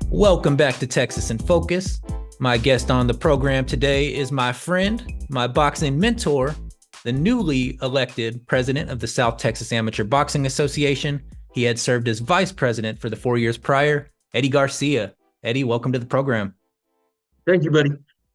Welcome back to Texas in Focus. My guest on the program today is my friend, my boxing mentor, the newly elected president of the South Texas Amateur Boxing Association. He had served as vice president for the 4 years prior, Eddie Garcia. Eddie, welcome to the program. Thank you, buddy.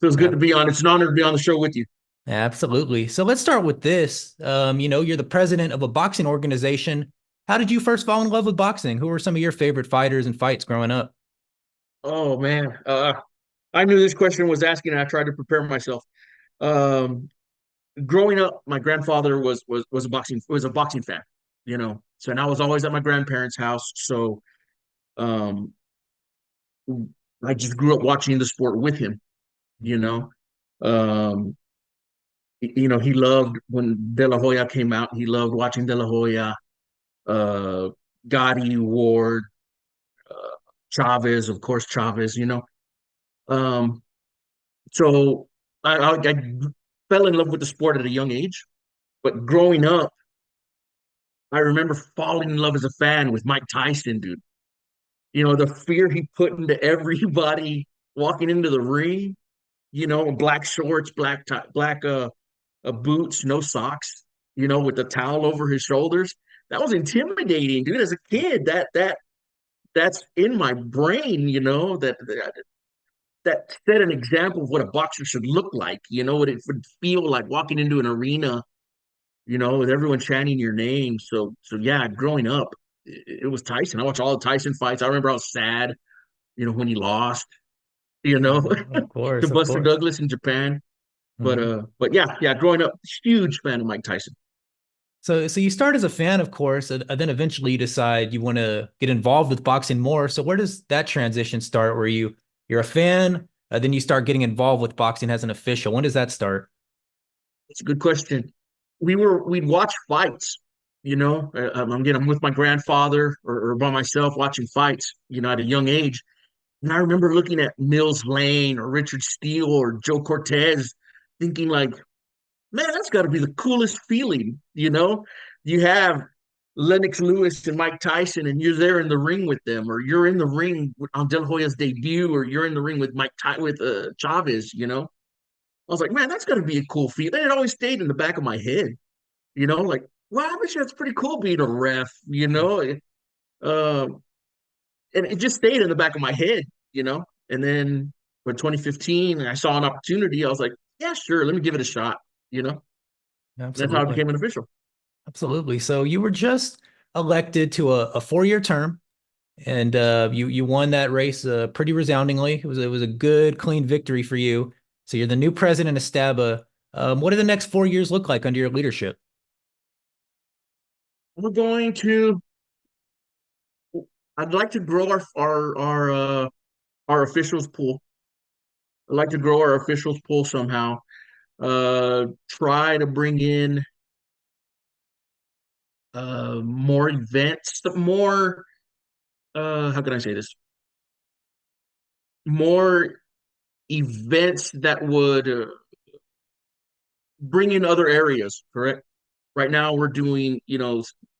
Feels good Yeah, to be on. It's an honor to be on the show with you. absolutely. So let's start with this. You're the president of a boxing organization. How did you first fall in love with boxing? Who were some of your favorite fighters and fights growing up? Oh man, I knew this question was asking, and I tried to prepare myself. Um, Growing up, my grandfather was a boxing fan, So and I was always at my grandparents' house. So um, I just grew up watching the sport with him. You know, um, he loved when De La Hoya came out. He loved watching De La Hoya, uh, Gotti, Ward, Chavez, of course, Chavez. Um, so I fell in love with the sport at a young age. But growing up, I remember falling in love as a fan with Mike Tyson, dude. The fear he put into everybody walking into the ring, black shorts, black boots, no socks, with the towel over his shoulders. That was intimidating, dude. As a kid, that's in my brain, that set an example of what a boxer should look like, what it would feel like walking into an arena, with everyone chanting your name. So yeah, growing up, it was Tyson. I watched all the Tyson fights. I remember I was sad, when he lost, you know, Of to course, of Buster course. Douglas in Japan. But Mhm. yeah, growing up, huge fan of Mike Tyson. So you start as a fan, of course, and then eventually you decide you want to get involved with boxing more. So where does that transition start? Where you're a fan, then you start getting involved with boxing as an official. When does that start? It's a good question. We'd watch fights, again, I'm with my grandfather or by myself watching fights, at a young age. And I remember looking at Mills Lane or Richard Steele or Joe Cortez, thinking like, man, that's got to be the coolest feeling. You have Lennox Lewis and Mike Tyson, and you're there in the ring with them, or you're in the ring on De La Hoya's debut, or you're in the ring with Chavez. I was like, man, that's got to be a cool feeling. And it always stayed in the back of my head. Like, wow, I bet you that's pretty cool being a ref. Um, and it just stayed in the back of my head. And then when 2015, I saw an opportunity, I was like, yeah, sure, let me give it a shot. You know, that's how I Absolutely. became an official. Absolutely. So you were just elected to a 4 year term, and you won that race pretty resoundingly. It was a good, clean victory for you. So you're the new president of STABA. What do the next 4 years look like under your leadership? We're going to. I'd like to grow our officials pool. I'd like to grow our officials pool somehow. Try to bring in more events, more how can I say this? More events that would bring in other areas. Correct. Right now, we're doing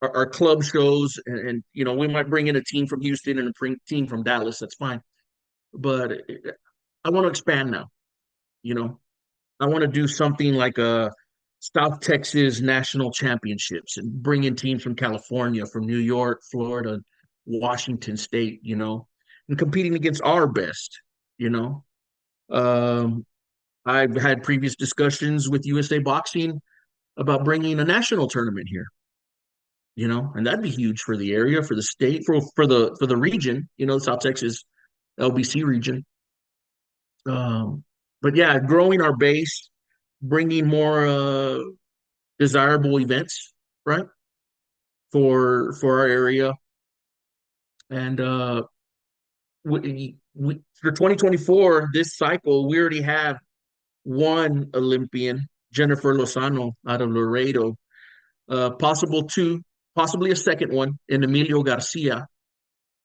our club shows, and we might bring in a team from Houston and a team from Dallas. That's fine, but I want to expand now. You know, I want to do something like a South Texas National Championships and bring in teams from California, from New York, Florida, Washington State, and competing against our best, you know. Um, I've had previous discussions with USA Boxing about bringing a national tournament here, and that'd be huge for the area, for the state, for the region, South Texas LBC region. Um, but yeah, growing our base, bringing more desirable events, right, for our area, and for 2024, this cycle, we already have one Olympian, Jennifer Lozano out of Laredo, possibly a second one in Emilio Garcia.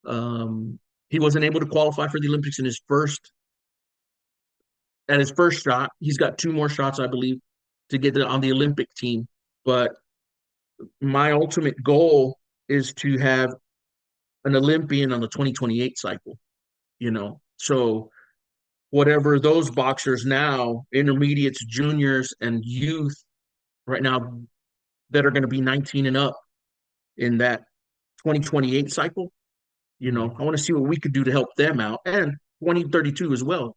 Um, he wasn't able to qualify for the Olympics at his first shot. He's got two more shots, I believe, to get on the Olympic team. But my ultimate goal is to have an Olympian on the 2028 cycle. So whatever those boxers now, intermediates, juniors, and youth right now that are going to be 19 and up in that 2028 cycle, Yeah. I want to see what we could do to help them out and 2032 as well.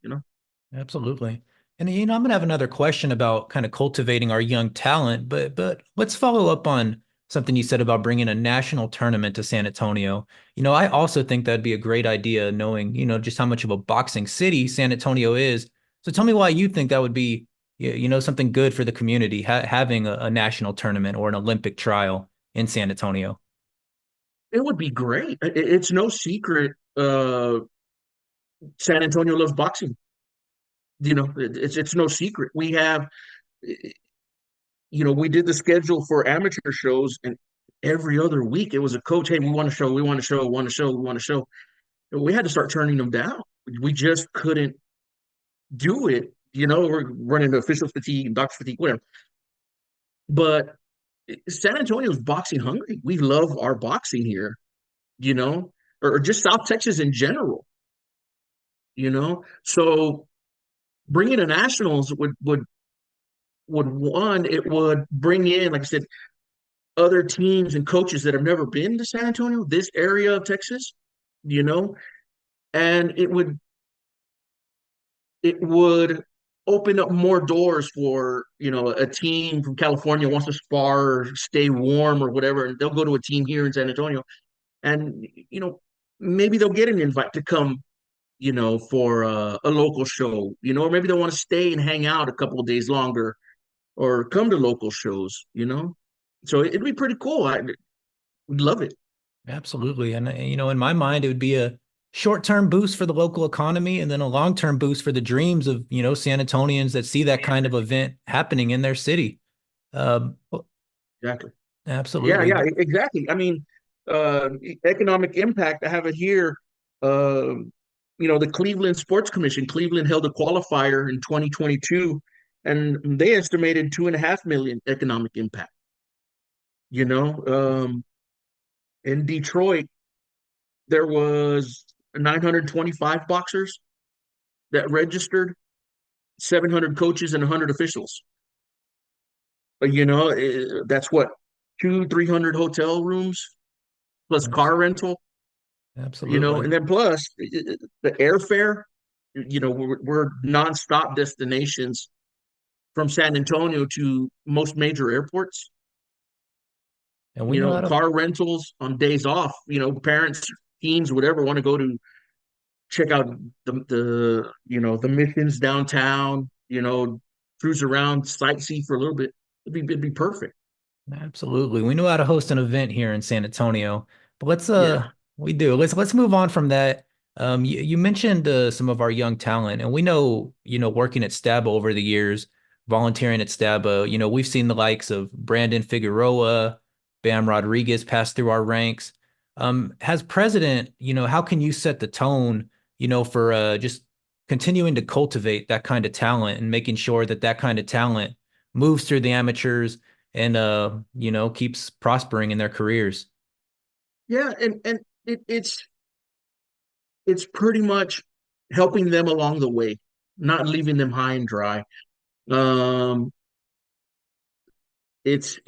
Absolutely. And I'm gonna have another question about kind of cultivating our young talent, but let's follow up on something you said about bringing a national tournament to San Antonio. I also think that'd be a great idea, knowing, just how much of a boxing city San Antonio is. So tell me why you think that would be, something good for the community, having a national tournament or an Olympic trial in San Antonio. It would be great. It's no secret. San Antonio loves boxing. It's no secret. We did the schedule for amateur shows, and every other week it was a coach. Hey, we want to show, we want to show, want to show, we want to show. And we had to start turning them down. We just couldn't do it. We're running into official fatigue, doctor fatigue, whatever. But San Antonio's boxing hungry. We love our boxing here, you know, or just South Texas in general. So bringing the nationals would one, it would bring in, like I said, other teams and coaches that have never been to San Antonio, this area of Texas, you know, and it would open up more doors for, a team from California wants to spar or stay warm or whatever, and they'll go to a team here in San Antonio, and maybe they'll get an invite to come, for a local show, or maybe they want to stay and hang out a couple of days longer or come to local shows. So it'd be pretty cool. I would love it. Absolutely. And, in my mind, it would be a short-term boost for the local economy and then a long-term boost for the dreams of, San Antonians that see that kind of event happening in their city. Well, Exactly. Yeah, absolutely. yeah, exactly. I mean, economic impact. I have it here. Uh, the Cleveland Sports Commission, Cleveland held a qualifier in 2022, and they estimated 2.5 million economic impact. You know, in Detroit, there was 925 boxers that registered, 700 coaches, and 100 officials. That's what, 300 hotel rooms plus Abs- car rental. Absolutely. And then plus the airfare. We're nonstop destinations from San Antonio to most major airports. And we know how to, Car rentals on days off. Parents, teens, whatever, want to go to check out the missions downtown. Cruise around, sightsee for a little bit. It'd be perfect. absolutely. We know how to host an event here in San Antonio. But Yeah. we do. Let's move on from that. You mentioned some of our young talent, and we know, working at STABA over the years, volunteering at STABA, we've seen the likes of Brandon Figueroa, Bam Rodriguez pass through our ranks. As president, how can you set the tone, for just continuing to cultivate that kind of talent and making sure that that kind of talent moves through the amateurs and keeps prospering in their careers. Yeah, and it's pretty much helping them along the way, not leaving them high and dry. Um, it's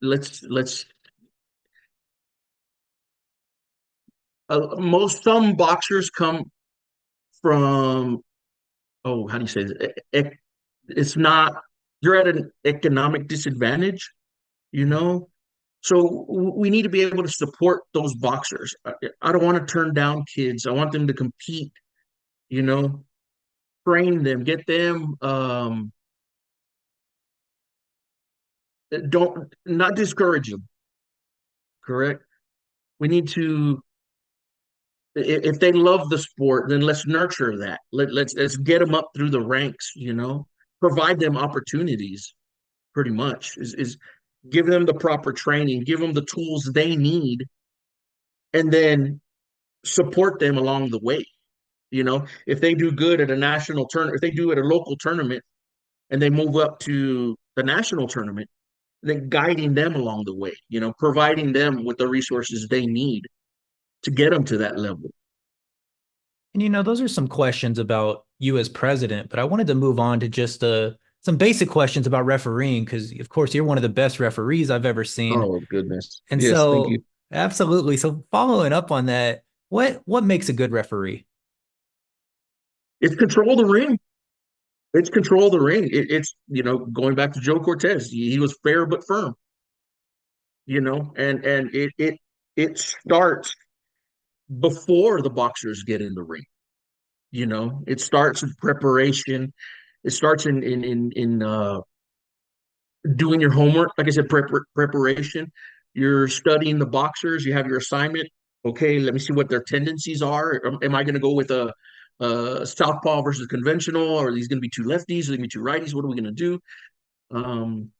let's most some boxers come from, oh, how do you say this? It's not, you're at an economic disadvantage, you know. So we need to be able to support those boxers. I don't want to turn down kids. I want them to compete, you know, train them, get them, don't not discourage them, correct? We need to, if they love the sport, then let's nurture that. Let's get them up through the ranks, provide them opportunities, pretty much is give them the proper training, give them the tools they need, and then support them along the way. If they do good at a national tournament, if they do at a local tournament and they move up to the national tournament, then guiding them along the way, providing them with the resources they need. to get them to that level. And those are some questions about you as president, but I wanted to move on to just some basic questions about refereeing because, of course, you're one of the best referees I've ever seen. Oh goodness. And Yes, thank so, you. absolutely. So, following up on that, what makes a good referee? It's control the ring. It's control the ring. It's going back to Joe Cortez. He was fair but firm. And it starts before the boxers get in the ring. It starts with preparation. It starts in doing your homework. Like I said, preparation. You're studying the boxers. You have your assignment. Okay, let me see what their tendencies are. Am I going to go with a southpaw versus conventional? Or are these going to be two lefties? Are they going to be two righties? What are we going to do? Um,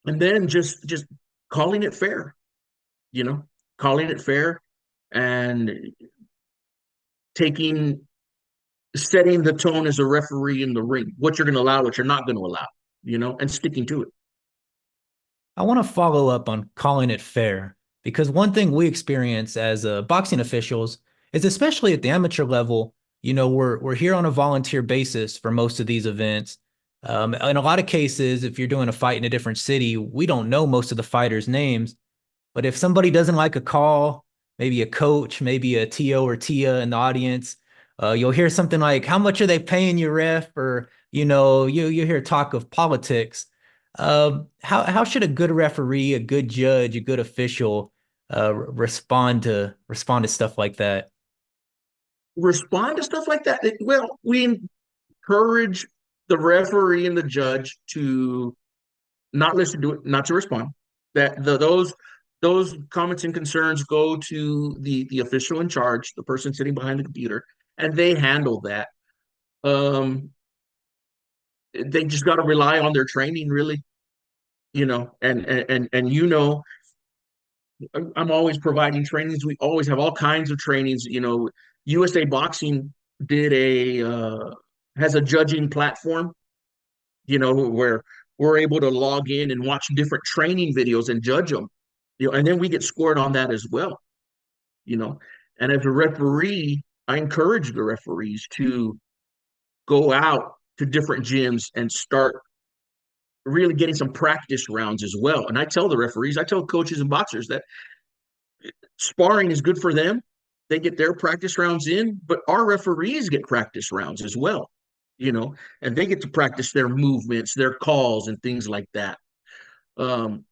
and then just calling it fair. You know, calling it fair and taking setting the tone as a referee in the ring. What you're going to allow, what you're not going to allow. And sticking to it. I want to follow up on calling it fair because one thing we experience as boxing officials is especially at the amateur level, we're here on a volunteer basis for most of these events. In a lot of cases, if you're doing a fight in a different city, we don't know most of the fighters' names. But if somebody doesn't like a call, maybe a coach, maybe a TO or Tia in the audience, you'll hear something like, "How much are they paying you, ref?" Or you hear talk of politics. How should a good referee, a good judge, a good official respond to stuff like that? Respond to stuff like that. Well, we encourage the referee and the judge to not listen to it, not to respond. That those comments and concerns go to the official in charge, the person sitting behind the computer, and they handle that. Um, they just got to rely on their training, really. And I'm always providing trainings. We always have all kinds of trainings. USA Boxing did a has a judging platform. Where we're able to log in and watch different training videos and judge them. And then we get scored on that as well. You know, and as a referee, I encourage the referees to go out to different gyms and start really getting some practice rounds as well. And I tell the referees, I tell coaches and boxers that sparring is good for them. They get their practice rounds in, but our referees get practice rounds as well, you know, and they get to practice their movements, their calls, and things like that. Um,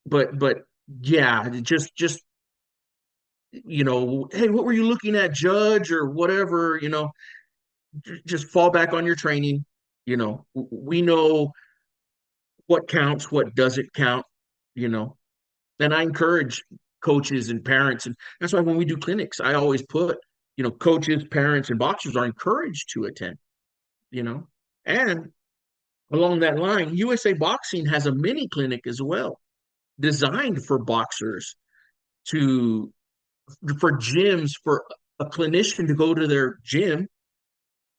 but yeah, just hey, what were you looking at, judge, or whatever, just fall back on your training. We know what counts, what doesn't count, you know, and I encourage coaches and parents, and that's why when we do clinics, I always put, coaches, parents, and boxers are encouraged to attend. You know, and along that line, USA Boxing has a mini clinic as well, designed for boxers to for gyms for a clinician to go to their gym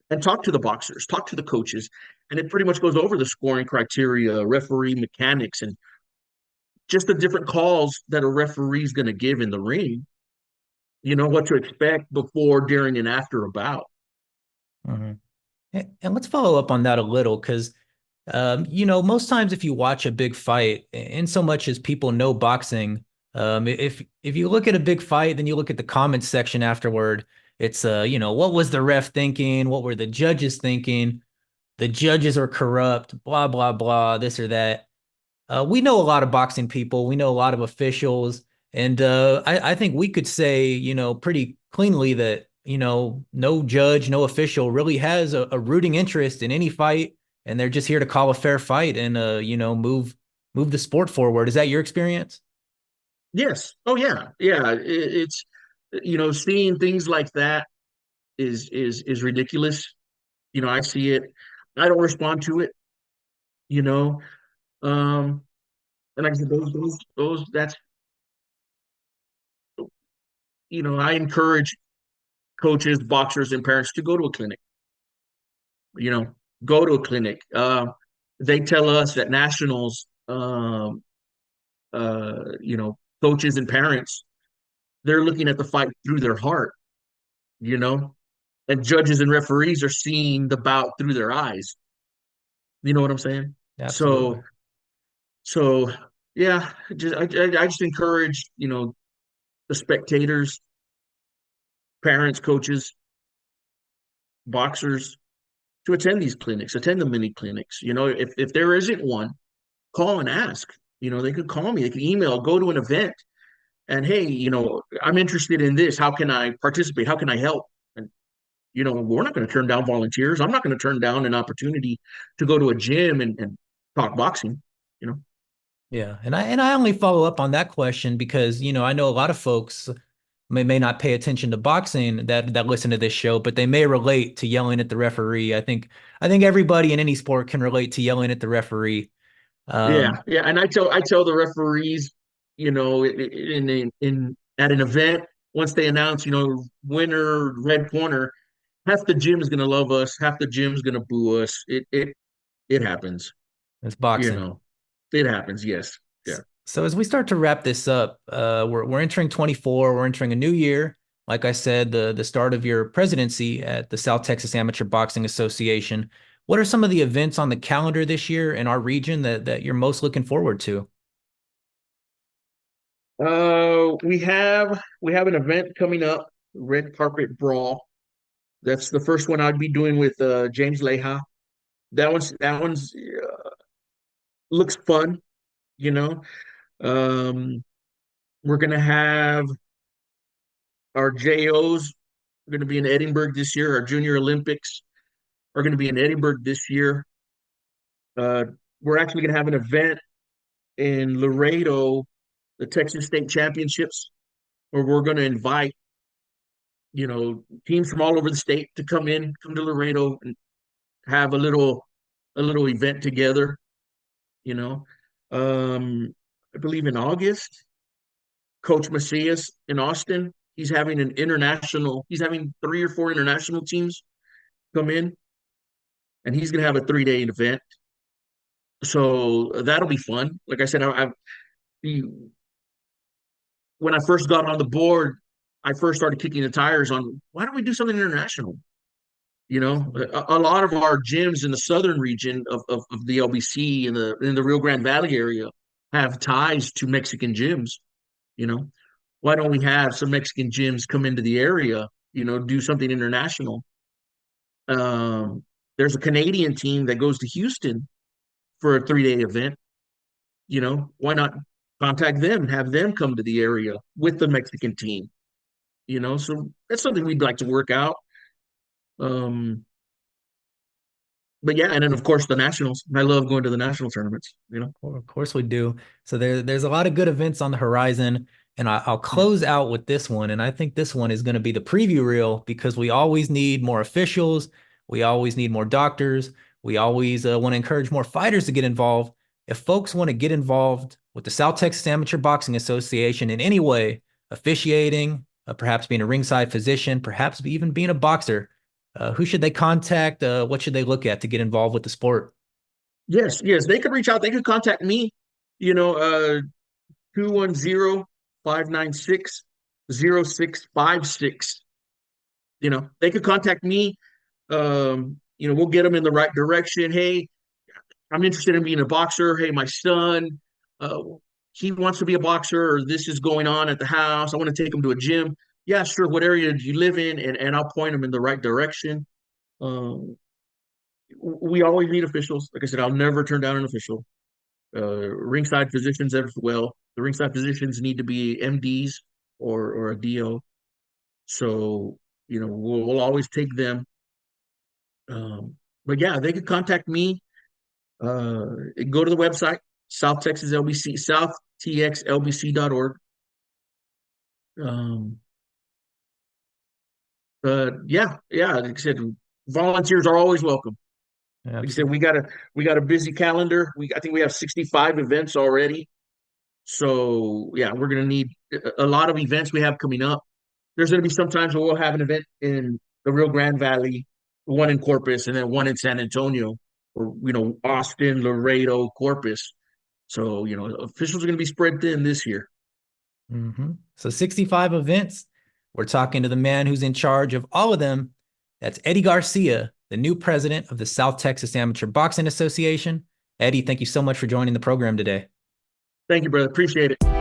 and talk to the boxers, talk to the coaches, and it pretty much goes over the scoring criteria, referee mechanics, and just the different calls that a referee is going to give in the ring. What to expect before, during, and after a bout. Mhm. And let's follow up on that a little because, most times if you watch a big fight, in so much as people know boxing, if you look at a big fight, then you look at the comments section afterward. It's what was the ref thinking? What were the judges thinking? The judges are corrupt, blah blah blah, this or that. We know a lot of boxing people. We know a lot of officials, and I think we could say, pretty cleanly that no judge, no official really has a rooting interest in any fight, and they're just here to call a fair fight and move the sport forward. Is that your experience? Yes. Oh yeah. Yeah. It's seeing things like that is ridiculous. I see it. I don't respond to it. You know. Um, and like I said, those that's I encourage coaches, boxers, and parents to go to a clinic. You know, go to a clinic. They tell us at nationals, coaches and parents. they're looking at the fight through their heart, you know, and judges and referees are seeing the bout through their eyes. You know what I'm saying? Absolutely. So, yeah, I just encourage, the spectators, parents, coaches, boxers to attend these clinics, attend the mini clinics. If there isn't one, call and ask. They could call me, they could email, go to an event, and hey, I'm interested in this. How can I participate? How can I help? And we're not going to turn down volunteers. I'm not going to turn down an opportunity to go to a gym and talk boxing. You know. Yeah, and I only follow up on that question because I know a lot of folks may not pay attention to boxing that listen to this show, but they may relate to yelling at the referee. I think everybody in any sport can relate to yelling at the referee. Yeah, Um, yeah, and I tell the referees, in at an event once they announce, winner red corner, half the gym is gonna love us, half the gym's gonna boo us. It happens, it's you boxing. know, it happens. Yes, yeah. So as we start to wrap this up, we're entering 24. We're entering a new year. Like I said, the start of your presidency at the South Texas Amateur Boxing Association. What are some of the events on the calendar this year in our region that you're most looking forward to? We have an event coming up, Red Carpet Brawl. That's the first one I'd be doing with James Leha. That one's looks fun, you know. Um, we're gonna have our JOs are gonna be in Edinburgh this year. Our Junior Olympics are gonna be in Edinburgh this year. Uh, we're actually gonna have an event in Laredo, the Texas State Championships, where we're gonna invite, teams from all over the state to come to Laredo and have a little event together, you know. I believe in August, Coach Macias in Austin, he's having 3 or 4 international teams come in, and he's going to have a 3-day event. So that'll be fun. Like I said, when I first got on the board, I first started kicking the tires on why don't we do something international? A lot of our gyms in the southern region of the LBC in the Rio Grande Valley area have ties to Mexican gyms. You know, why don't we have some Mexican gyms come into the area? Do something international. Um, there's a Canadian team that goes to Houston for a 3-day event. Why not contact them and have them come to the area with the Mexican team? So that's something we'd like to work out. Um, but yeah, and then of course the nationals. I love going to the national tournaments. Well, of course we do. So there's a lot of good events on the horizon, and I'll Yeah. close out with this one. And I think this one is going to be the preview reel because we always need more officials, we always need more doctors, we always want to encourage more fighters to get involved. If folks want to get involved with the South Texas Amateur Boxing Association in any way, officiating, perhaps being a ringside physician, perhaps even being a boxer, who should they contact? What should they look at to get involved with the sport? Yes, yes, they could reach out. They could contact me. 210-596-0656. They could contact me. We'll get them in the right direction. Hey, I'm interested in being a boxer. Hey, my son, uh, he wants to be a boxer, or this is going on at the house. I want to take him to a gym. Yeah, sure. What area do you live in? And I'll point him in the right direction. Um, we always need officials. Like I said, I'll never turn down an official. Ringside physicians as well. The ringside physicians need to be MDs or a DO. So, we'll always take them. But yeah, they could contact me. Go to the website, South Texas LBC, southtxlbc.org. Um, yeah, yeah. Like I said, volunteers are always welcome. Like I said, Absolutely. we got a busy calendar. I think we have 65 events already. So yeah, we're gonna need a lot of events we have coming up. There's gonna be some times where we'll have an event in the Rio Grande Valley, one in Corpus, and then one in San Antonio, or Austin, Laredo, Corpus. So officials are gonna be spread thin this year. So 65 events. We're talking to the man who's in charge of all of them. That's Eddie Garcia, the new president of the South Texas Amateur Boxing Association. Eddie, thank you so much for joining the program today. Thank you, brother. Appreciate it.